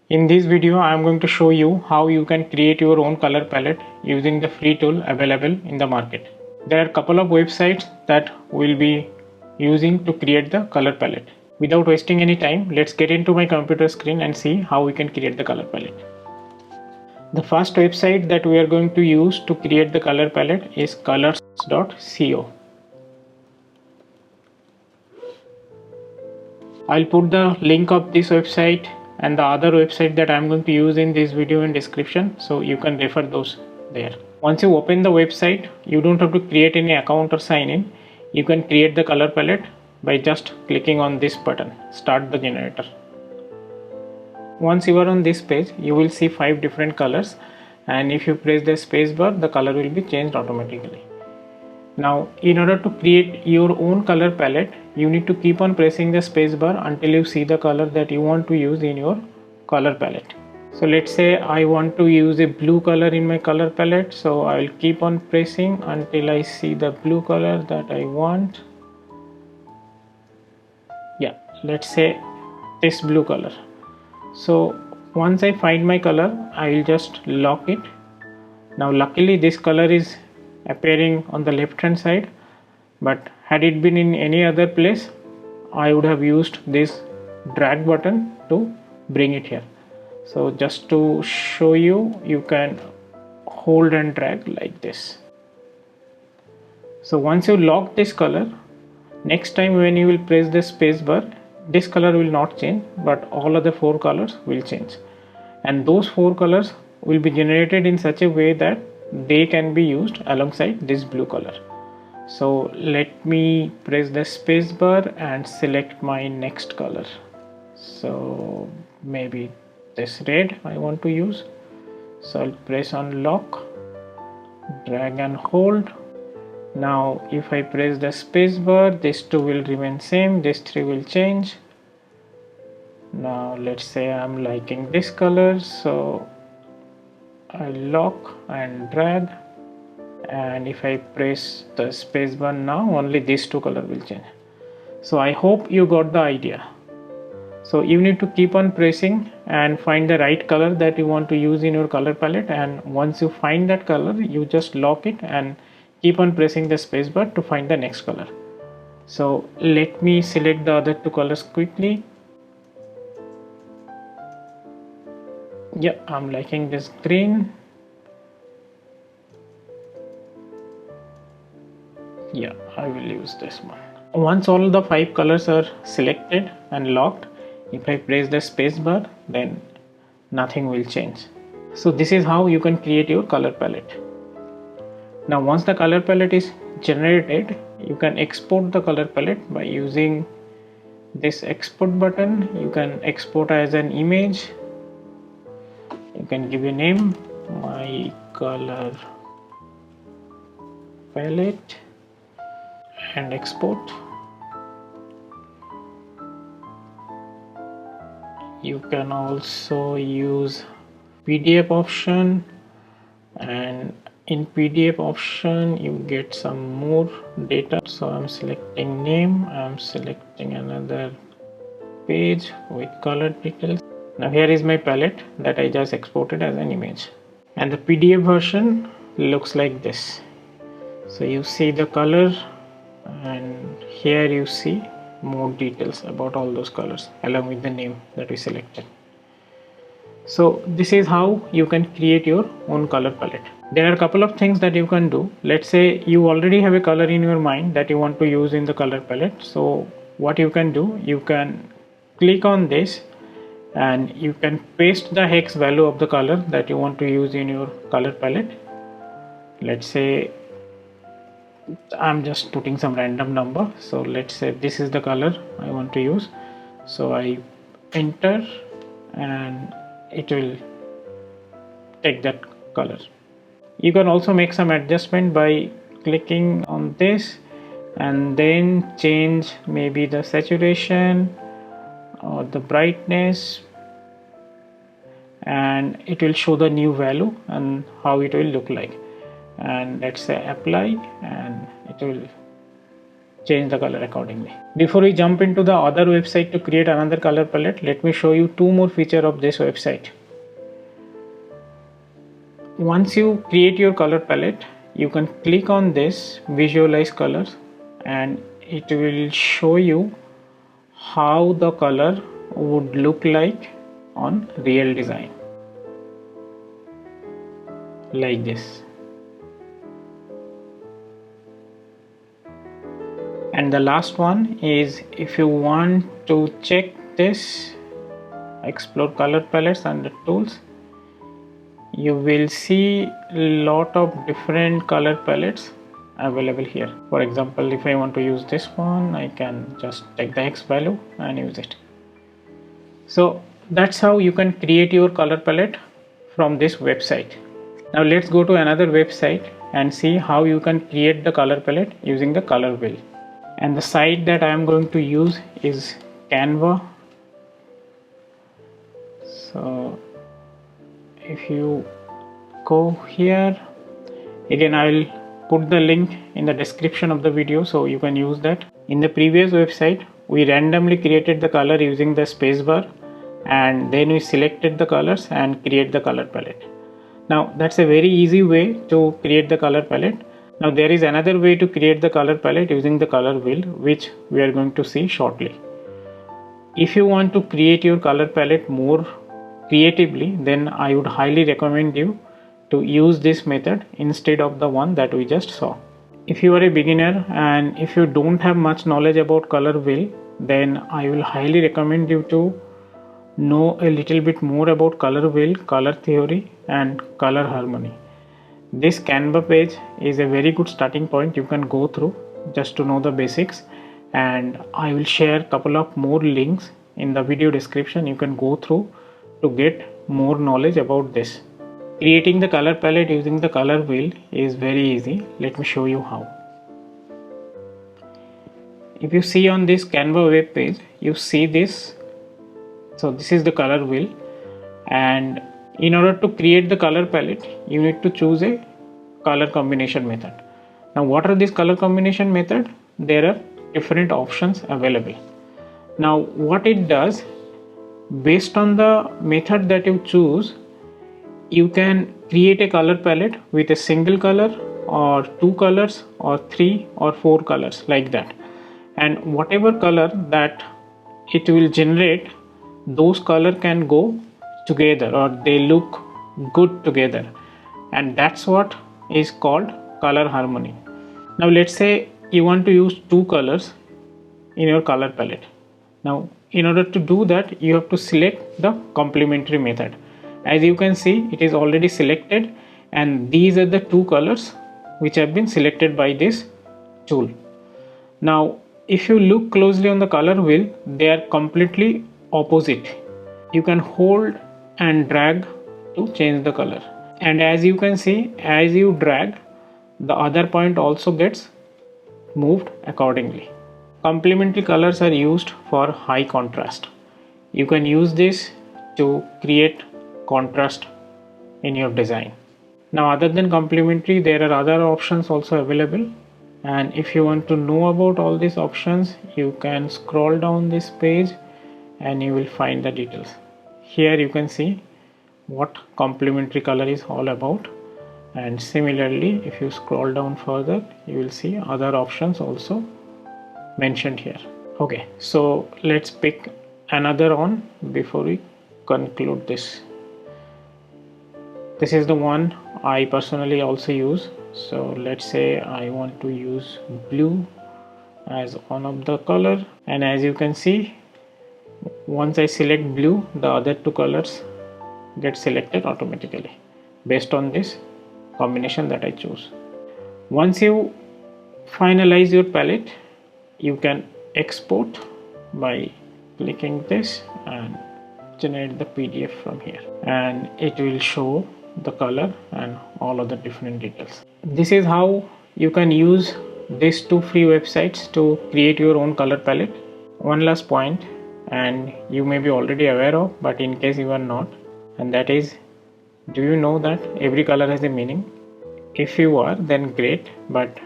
In this video, I am going to show you how you can create your own color palette using the free tool available in the market. There are a couple of websites that we'll be using to create the color palette. Without wasting any time, let's get into my computer screen and see how we can create the color palette. The first website that we are going to use to create the color palette is colors.co. I'll put the link of this website and the other website that I'm going to use in this video in description, so you can refer those there. Once you open the website, you don't have to create any account or sign in. You can create the color palette by just clicking on this button, start the generator. Once you are on this page, you will see 5 different colors, and if you press the spacebar, the color will be changed automatically. Now, in order to create your own color palette, you need to keep on pressing the spacebar until you see the color that you want to use in your color palette. So let's say I want to use a blue color in my color palette, so I will keep on pressing until I see the blue color that I want. Yeah, let's say this blue color. So once I find my color, I will just lock it. Now luckily this color is appearing on the left hand side, but had it been in any other place, I would have used this drag button to bring it here. So just to show you, you can hold and drag like this. So once you lock this color, next time when you will press the space bar, this color will not change, but all other 4 colors will change, and those 4 colors will be generated in such a way that they can be used alongside this blue color. So let me press the space bar and select my next color. So maybe this red I want to use. So I'll press on lock, drag and hold. Now if I press the space bar, this 2 will remain same, this 3 will change. Now let's say I'm liking this color, so I lock and drag, and if I press the space bar now, only these 2 colors will change. So I hope you got the idea. So you need to keep on pressing and find the right color that you want to use in your color palette, and once you find that color, you just lock it and keep on pressing the space bar to find the next color. So let me select the other 2 colors quickly. Yeah, I'm liking this green. Yeah, I will use this one. Once all the 5 colors are selected and locked, if I press the space bar, then nothing will change. So this is how you can create your color palette. Now once the color palette is generated, you can export the color palette by using this export button. You can export as an image. You can give a name, my color palette, and export. You can also use PDF option, and in PDF option you get some more data. So I'm selecting name, I'm selecting another page with color details. Now here is my palette that I just exported as an image, and the PDF version looks like this. So you see the color, and here you see more details about all those colors along with the name that we selected. So this is how you can create your own color palette. There are a couple of things that you can do. Let's say you already have a color in your mind that you want to use in the color palette. So what you can do, you can click on this and you can paste the hex value of the color that you want to use in your color palette. Let's say I'm just putting some random number, so let's say this is the color I want to use. So I enter and it will take that color. You can also make some adjustment by clicking on this and then change maybe the saturation or the brightness, and it will show the new value and how it will look like. And let's say apply, and it will change the color accordingly. Before we jump into the other website to create another color palette, let me show you two more features of this website. Once you create your color palette, you can click on this visualize colors and it will show you how the color would look like on real design, like this. And the last one is, if you want to check this, explore color palettes under tools, you will see a lot of different color palettes available here. For example, if I want to use this one, I can just take the X value and use it. So that's how you can create your color palette from this website. Now let's go to another website and see how you can create the color palette using the color wheel. And the site that I am going to use is Canva. So if you go here, again I will put the link in the description of the video so you can use that. In the previous website, we randomly created the color using the spacebar and then we selected the colors and create the color palette. Now that's a very easy way to create the color palette. Now there is another way to create the color palette using the color wheel, which we are going to see shortly. If you want to create your color palette more creatively, then I would highly recommend you to use this method instead of the one that we just saw. If you are a beginner and if you don't have much knowledge about color wheel, then I will highly recommend you to know a little bit more about color wheel, color theory and color harmony. This Canva page is a very good starting point you can go through just to know the basics, and I will share a couple of more links in the video description you can go through to get more knowledge about this. Creating the color palette using the color wheel is very easy. Let me show you how. If you see on this Canva web page, you see this. So this is the color wheel, and in order to create the color palette, you need to choose a color combination method. Now what are these color combination method? There are different options available. Now what it does, based on the method that you choose, you can create a color palette with a single color or two colors or three or four colors, like that. And whatever color that it will generate, those color can go together or they look good together, and that's what is called color harmony. Now let's say you want to use two colors in your color palette. Now in order to do that, you have to select the complementary method. As you can see, it is already selected, and these are the two colors which have been selected by this tool. Now if you look closely on the color wheel, they are completely opposite. You can hold and drag to change the color, and as you can see, as you drag, the other point also gets moved accordingly. Complementary colors are used for high contrast. You can use this to create contrast in your design. Now other than complementary, there are other options also available, and if you want to know about all these options, you can scroll down this page and you will find the details. Here you can see what complementary color is all about, and similarly if you scroll down further, you will see other options also mentioned here. Okay, so let's pick another one before we conclude this. This is the one I personally also use. So let's say I want to use blue as one of the color, and as you can see, once I select blue, the other two colors get selected automatically based on this combination that I choose. Once you finalize your palette, you can export by clicking this and generate the PDF from here, and it will show the color and all other different details. This is how you can use these two free websites to create your own color palette. One last point, and you may be already aware of, but in case you are not, and that is, do you know that every color has a meaning? If you are, then great, but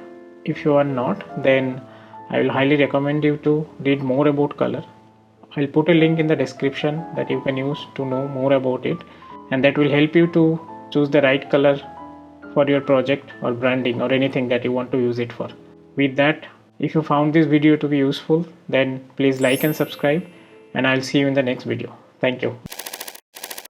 if you are not, then I will highly recommend you to read more about color. I'll put a link in the description that you can use to know more about it, and that will help you to choose the right color for your project or branding or anything that you want to use it for. With that, if you found this video to be useful, then please like and subscribe, and I'll see you in the next video. Thank you.